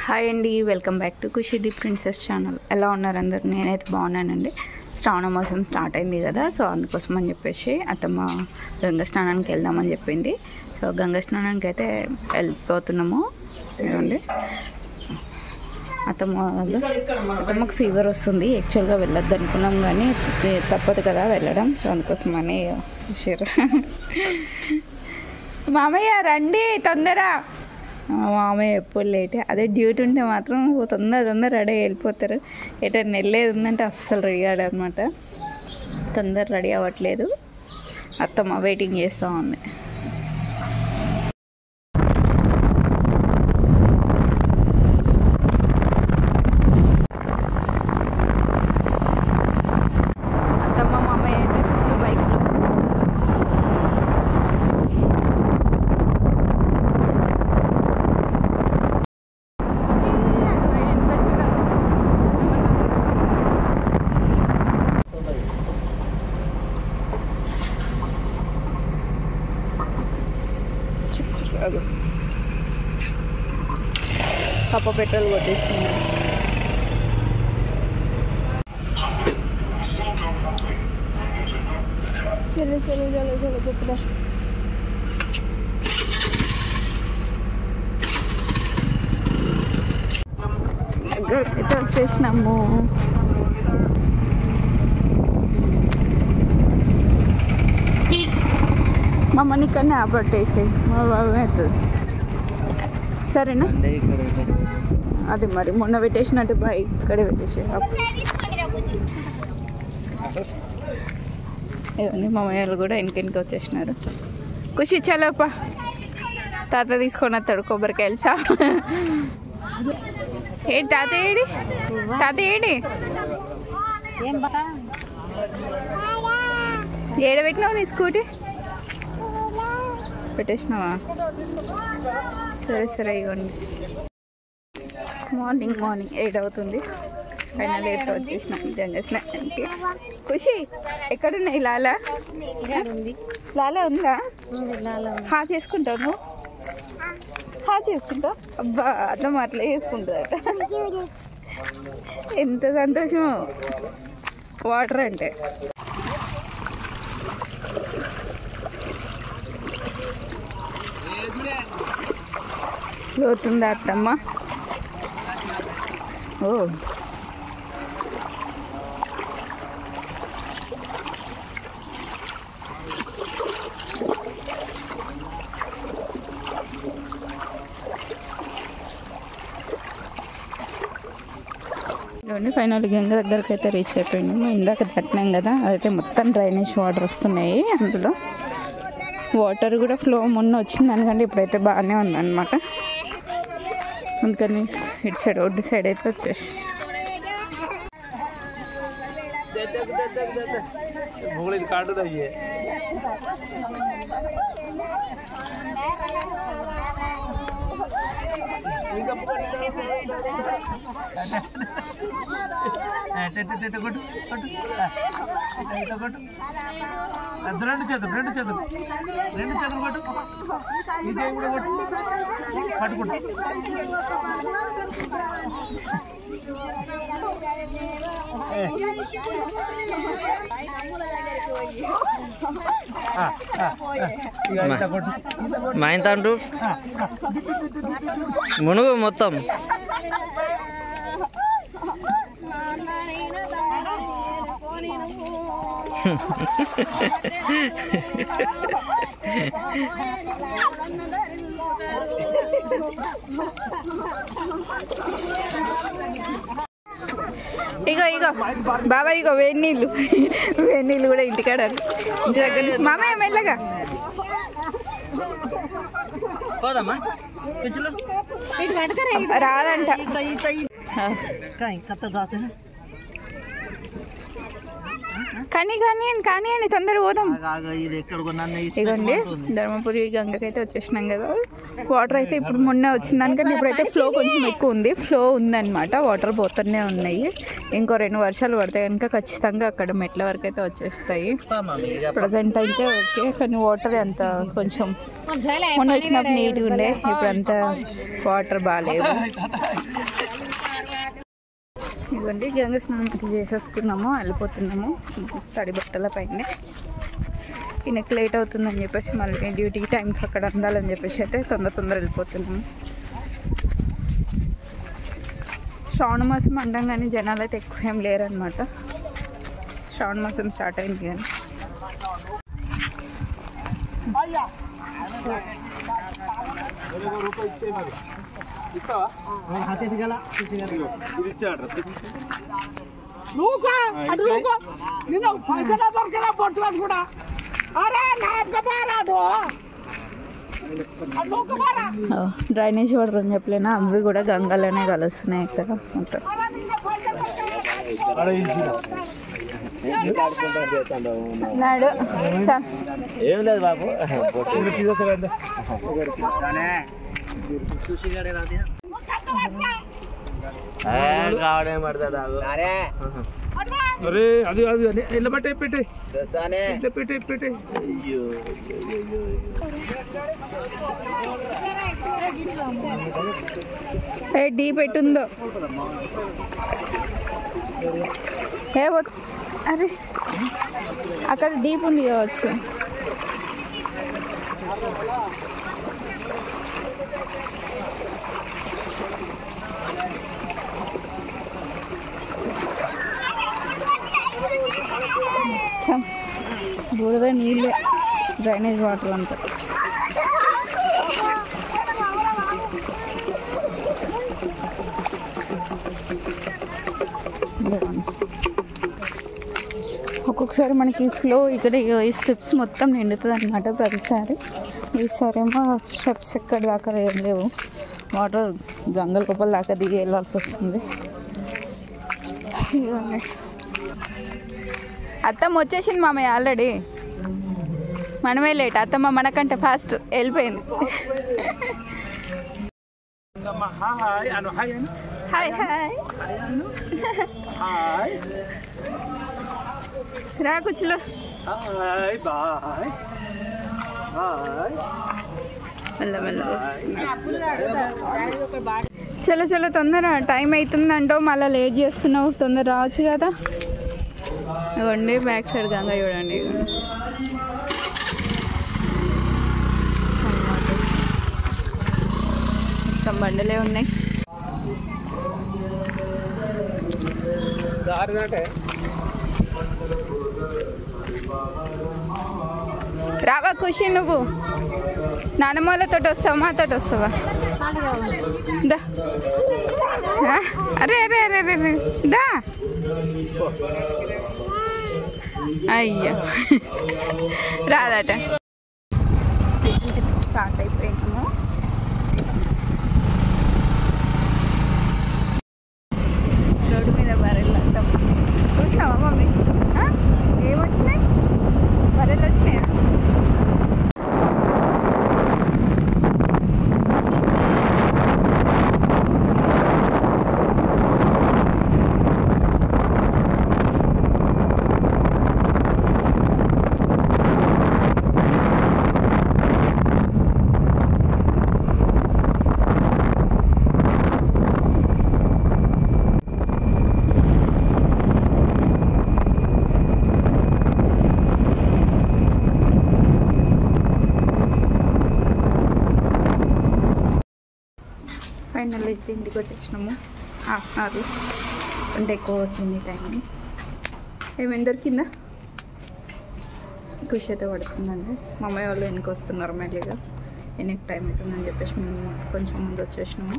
Hi అండి, welcome back to Khushi the princess channel. ఎలా ఉన్నారు అందరు? నేనైతే బాగున్నానండి. శ్రావణ మాసం స్టార్ట్ అయింది కదా, సో అందుకోసం అని చెప్పేసి అత్తమ్మ గంగా స్నానానికి వెళ్దామని చెప్పింది. సో గంగా స్నానానికి అయితే వెళ్ళిపోతున్నాము. ఏమండి, అత్తమ్మకు ఫీవర్ వస్తుంది. యాక్చువల్గా వెళ్ళొద్దు అనుకున్నాం కానీ తప్పదు కదా వెళ్ళడం. సో అందుకోసమని మామయ్య రండి తొందర. మామయ్య ఎప్పుడు లేట్. అదే డ్యూటీ ఉంటే మాత్రం తొందర రెడీ వెళ్ళిపోతారు. ఎటైనా వెళ్ళేది ఉందంటే అస్సలు రెడీ అవ్వడనమాట. తొందర రెడీ అవ్వట్లేదు. అత్తమ్మ వెయిటింగ్ చేస్తూ ఉంది. అత్తమ్మ మామయ్య అయితే ముందు బైక్లో కప్ప పెట్రోల్ కొట్టేస్తుంది. చలో చలో చలో చలో చెప్పుదా. దగ్గరికి వచ్చేసినాము. మమ్మల్ని ఇక్కడనే ఆపట్టేసి మా బాబు అవుతుంది. సరేనా? అది మరి మొన్న పెట్టేసినట్టు బైక్ ఇక్కడే పెట్టేసి ఇవన్నీ మామయ్యలు కూడా వెనక వచ్చేసినారు. ఖుషి చలోపా, తాత తీసుకొని వస్తాడు కొబ్బరికాయలు. ఏంటి తాత ఏడి? తాత ఏడి? ఏడ పెట్టినావు నీ స్కూటీ? పెట్టేసినావా? సరే సరే ఇవ్వండి. మార్నింగ్ 8 అవుతుంది. ఫైనల్ 8 వచ్చేసిన గంగా స్నానానికి. ఖుషి ఎక్కడున్నాయి? లాలా ఉందా? హా చేసుకుంటావు నువ్వు? హా చేసుకుంటావు? అబ్బా అర్థం అట్లా చేసుకుంటుందట. ఎంత సంతోషం వాటర్ అంటే. లోతుందా అత్తమ్మ? ఓ ఫైనల్ గంగ దగ్గరికి అయితే రీచ్ అయిపోయినాము. ఇందాక తట్టినాం కదా, అయితే మొత్తం డ్రైనేజ్ వాటర్ వస్తున్నాయి. అందులో వాటర్ కూడా ఫ్లో మొన్న వచ్చింది అనుకంటే ఇప్పుడైతే బాగానే ఉందన్నమాట. అందుకని ఇటు సైడ్ ఒడ్డు సైడ్ అయితే వచ్చేసి రెండు చేతులు కొట్టు. ఇదే కూడా పట్టుకుంటా. మా ఇంత అంటూ మునుగు మొత్తం. ఇగో బాబా, ఇగో వేడి నీళ్ళు కూడా ఇంటి దగ్గర. మామయ్య మెల్లగా రాదంట. కానీ తొందరగా పోదాం. ఇది ఎక్కడ కొన్నాను ఇదిగోండి ధర్మపురి గంగకైతే వచ్చేసినాం కదా. వాటర్ అయితే ఇప్పుడు మొన్న వచ్చిన దానికంటే ఇప్పుడైతే ఫ్లో కొంచెం ఎక్కువ ఉంది. ఫ్లో ఉందన్నమాట, వాటర్ పోతూనే ఉన్నాయి. ఇంకో 2 వర్షాలు పడితే కనుక ఖచ్చితంగా అక్కడ మెట్ల వరకు అయితే వచ్చేస్తాయి. ప్రజెంట్ అయితే ఓకే, కానీ వాటర్ అంత కొంచెం మొన్న వచ్చినప్పుడు నీట్గా ఉండే, ఇప్పుడు అంతా వాటర్ బాగాలేవు. ఇదిగోండి గంగ స్నానం అయితే చేసేసుకున్నాము, వెళ్ళిపోతున్నాము తడి బట్టల పైన. ఈయనకి లేట్ అవుతుందని చెప్పేసి మళ్ళీ డ్యూటీకి టైంకి అక్కడ అందాలని చెప్పేసి అయితే తొందర వెళ్ళిపోతున్నాము. శ్రావణ మాసం అంటాం కానీ జనాలు అయితే ఎక్కువ ఏం లేరనమాట. శ్రావణ మాసం స్టార్ట్ అయింది కానీ డ్రైనేజ్ వాటర్ అని చెప్పలేనా, అవి కూడా గంగలోనే కలుస్తున్నాయి ఇక్కడ మొత్తం. నాడు ఏం లేదు బాబు కావడే పడతాడు. అరే అది అది ఇళ్ళ బట్టే పెట్టే పెట్టే. అయ్యో డీ పెట్టుందో అరే అక్కడ డీప్ ఉంది కావచ్చు. బురద నీళ్ళే, డ్రైనేజ్ వాటర్ అంతా. ఒక్కొక్కసారి మనకి ఫ్లో ఇక్కడ ఈ స్టెప్స్ మొత్తం నిండుతుంది అనమాట ప్రతిసారి. ఈసారేమో స్టెప్స్ ఎక్కడి దాకా ఏం లేవు, వాటర్ గంగ లోపల దాకా దిగి వెళ్ళాల్సి వస్తుంది. అత్తమ్మ వచ్చేసింది మామయ్య ఆల్రెడీ, మనమే లేట్. అత్తమ్మ మనకంటే ఫాస్ట్ వెళ్ళిపోయింది. హాయ్ హాయ్ రా కూర్చులో. చలో చలో తొందర, టైం అవుతుంది అంటావు మళ్ళీ లేట్ చేస్తున్నావు, తొందర రావచ్చు కదా. ఇవ్వండి బ్యాక్ సైడ్ గంగ చూడండి. మొత్తం బండలే ఉన్నాయి. రావా ఖుషి, నువ్వు నానమ్మలతో వస్తావా మాతో వస్తావా? దా అరే అరే అరే అరే దా. అయ్యో రాదట. స్టార్ట్ అయిపోయినాము. రోడ్డు మీద బర్రెలు అంటాం. చూసినావా మమ్మీ ఏమొచ్చినాయి? బర్రెలు వచ్చినాయా? ఫైనల్ అయితే ఇంటికి వచ్చేసినాము. హాఫ్ అన్ అవర్లో అంటే ఎక్కువ అవుతుంది టైంని. ఏమేమి దొరికిందా? ఖుషి అయితే పడుతుందండి. మా అమ్మాయి వాళ్ళు వెనక వస్తున్నారు మెల్లిగా. ఎన్ని టైం అవుతుందని చెప్పేసి మేము కొంచెం ముందు వచ్చేసినాము.